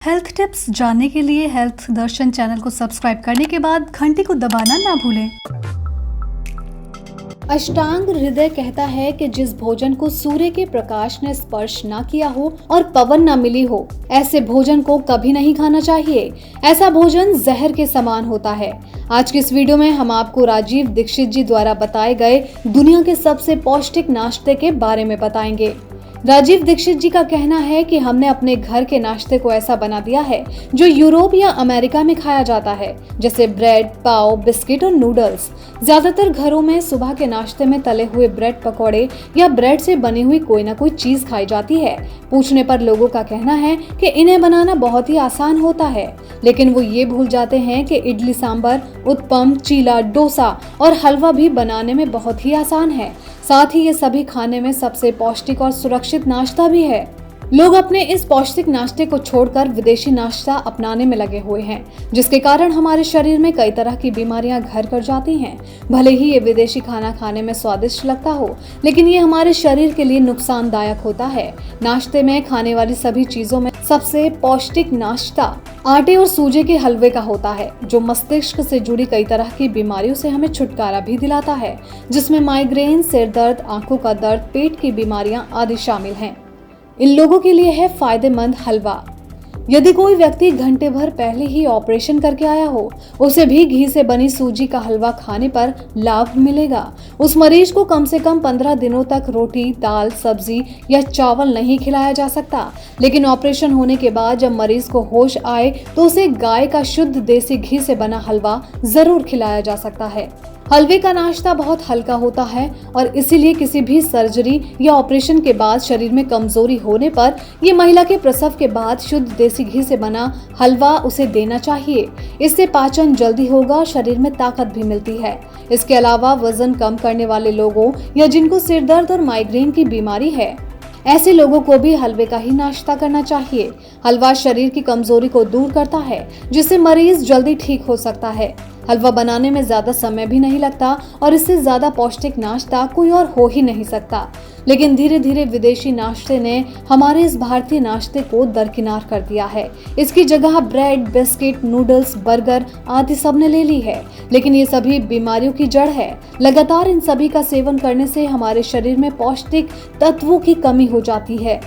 Health tips जानने के लिए हेल्थ दर्शन चैनल को सब्सक्राइब करने के बाद घंटी को दबाना ना भूलें। अष्टांग हृदय कहता है कि जिस भोजन को सूर्य के प्रकाश ने स्पर्श ना किया हो और पवन ना मिली हो, ऐसे भोजन को कभी नहीं खाना चाहिए। ऐसा भोजन जहर के समान होता है। आज की इस वीडियो में हम आपको राजीव दीक्षित जी द्वारा बताए गए दुनिया के सबसे पौष्टिक नाश्ते के बारे में बताएंगे। राजीव दीक्षित जी का कहना है कि हमने अपने घर के नाश्ते को ऐसा बना दिया है जो यूरोप या अमेरिका में खाया जाता है, जैसे ब्रेड, पाव, बिस्किट और नूडल्स। ज्यादातर घरों में सुबह के नाश्ते में तले हुए ब्रेड पकौड़े या ब्रेड से बनी हुई कोई ना कोई चीज खाई जाती है। पूछने पर लोगों का कहना है कि इन्हें बनाना बहुत ही आसान होता है, लेकिन वो ये भूल जाते हैं कि इडली सांभर, उत्पम, चीला, डोसा और हलवा भी बनाने में बहुत ही आसान है। साथ ही ये सभी खाने में सबसे पौष्टिक और सुरक्षित नाश्ता भी है। लोग अपने इस पौष्टिक नाश्ते को छोड़कर विदेशी नाश्ता अपनाने में लगे हुए हैं, जिसके कारण हमारे शरीर में कई तरह की बीमारियां घर कर जाती हैं। भले ही ये विदेशी खाना खाने में स्वादिष्ट लगता हो, लेकिन ये हमारे शरीर के लिए नुकसानदायक होता है। नाश्ते में खाने वाली सभी चीजों में सबसे पौष्टिक नाश्ता आटे और सूजे के हलवे का होता है, जो मस्तिष्क से जुड़ी कई तरह की बीमारियों से हमें छुटकारा भी दिलाता है, जिसमें माइग्रेन, सिर दर्द, आंखों का दर्द, पेट की बीमारियां आदि शामिल हैं। इन लोगों के लिए है फायदेमंद हलवा। यदि कोई व्यक्ति घंटे भर पहले ही ऑपरेशन करके आया हो, उसे भी घी से बनी सूजी का हलवा खाने पर लाभ मिलेगा। उस मरीज को कम से कम 15 दिनों तक रोटी, दाल, सब्जी या चावल नहीं खिलाया जा सकता, लेकिन ऑपरेशन होने के बाद जब मरीज को होश आए तो उसे गाय का शुद्ध देसी घी से बना हलवा जरूर खिलाया जा सकता है। हलवे का नाश्ता बहुत हल्का होता है और इसीलिए किसी भी सर्जरी या ऑपरेशन के बाद शरीर में कमजोरी होने पर ये महिला के प्रसव के बाद शुद्ध देसी घी से बना हलवा उसे देना चाहिए। इससे पाचन जल्दी होगा और शरीर में ताकत भी मिलती है। इसके अलावा वजन कम करने वाले लोगों या जिनको सिर दर्द और माइग्रेन की बीमारी है, ऐसे लोगों को भी हलवे का ही नाश्ता करना चाहिए। हलवा शरीर की कमजोरी को दूर करता है, जिससे मरीज जल्दी ठीक हो सकता है। हलवा बनाने में ज्यादा समय भी नहीं लगता और इससे ज्यादा पौष्टिक नाश्ता कोई और हो ही नहीं सकता। लेकिन धीरे धीरे विदेशी नाश्ते ने हमारे इस भारतीय नाश्ते को दरकिनार कर दिया है। इसकी जगह ब्रेड, बिस्किट, नूडल्स, बर्गर आदि सब ने ले ली है, लेकिन ये सभी बीमारियों की जड़ है। लगातार इन सभी का सेवन करने से हमारे शरीर में पौष्टिक तत्वों की कमी हो जाती है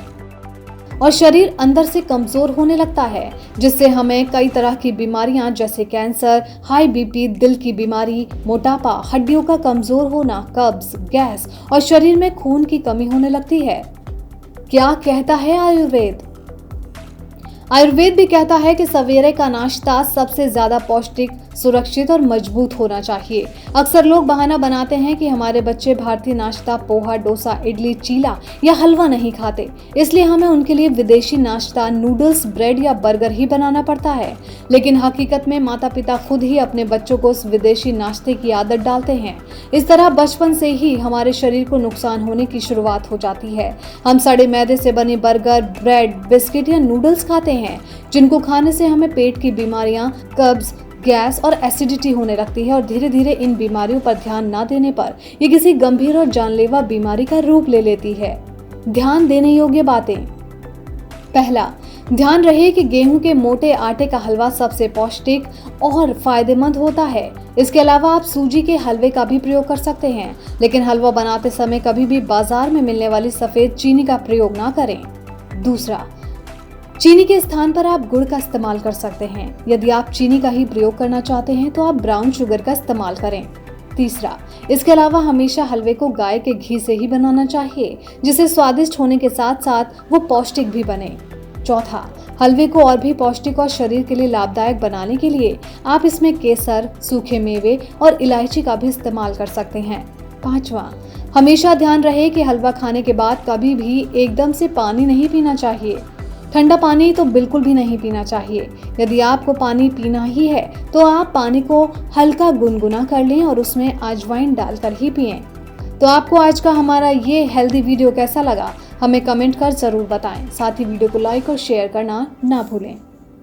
और शरीर अंदर से कमजोर होने लगता है, जिससे हमें कई तरह की बीमारियां जैसे कैंसर, हाई बीपी, दिल की बीमारी, मोटापा, हड्डियों का कमजोर होना, कब्ज, गैस और शरीर में खून की कमी होने लगती है। क्या कहता है आयुर्वेद? आयुर्वेद भी कहता है कि सवेरे का नाश्ता सबसे ज्यादा पौष्टिक, सुरक्षित और मजबूत होना चाहिए। अक्सर लोग बहाना बनाते हैं कि हमारे बच्चे भारतीय नाश्ता पोहा, डोसा, इडली, चीला या हलवा नहीं खाते, इसलिए हमें उनके लिए विदेशी नाश्ता नूडल्स, ब्रेड या बर्गर ही बनाना पड़ता है। लेकिन हकीकत में माता पिता खुद ही अपने बच्चों को उस विदेशी नाश्ते की आदत डालते हैं। इस तरह बचपन से ही हमारे शरीर को नुकसान होने की शुरुआत हो जाती है। हम सड़े मैदे से बने बर्गर, ब्रेड, बिस्किट या नूडल्स खाते हैं, जिनको खाने से हमें पेट की बीमारियां, कब्ज, गैस और एसिडिटी होने लगती है और धीरे धीरे इन बीमारियों पर ध्यान न देने पर ये किसी गंभीर और जानलेवा बीमारी का रूप ले लेती है। ध्यान देने योग्य बातें। पहला, ध्यान रहे कि गेहूं के मोटे आटे का हलवा सबसे पौष्टिक और फायदेमंद होता है। इसके अलावा आप सूजी के हलवे का भी प्रयोग कर सकते हैं, लेकिन हलवा बनाते समय कभी भी बाजार में मिलने वाली सफेद चीनी का प्रयोग ना करें। दूसरा, चीनी के स्थान पर आप गुड़ का इस्तेमाल कर सकते हैं। यदि आप चीनी का ही प्रयोग करना चाहते हैं तो आप ब्राउन शुगर का इस्तेमाल करें। तीसरा, इसके अलावा हमेशा हलवे को गाय के घी से ही बनाना चाहिए, जिससे स्वादिष्ट होने के साथ साथ वो पौष्टिक भी बने। चौथा, हलवे को और भी पौष्टिक और शरीर के लिए लाभदायक बनाने के लिए आप इसमें केसर, सूखे मेवे और इलायची का भी इस्तेमाल कर सकते हैं। पांचवा, हमेशा ध्यान रहे कि हलवा खाने के बाद कभी भी एकदम से पानी नहीं पीना चाहिए। ठंडा पानी तो बिल्कुल भी नहीं पीना चाहिए। यदि आपको पानी पीना ही है तो आप पानी को हल्का गुनगुना कर लें और उसमें अजवाइन डालकर ही पिएं। तो आपको आज का हमारा ये हेल्दी वीडियो कैसा लगा, हमें कमेंट कर जरूर बताएं। साथ ही वीडियो को लाइक और शेयर करना ना भूलें।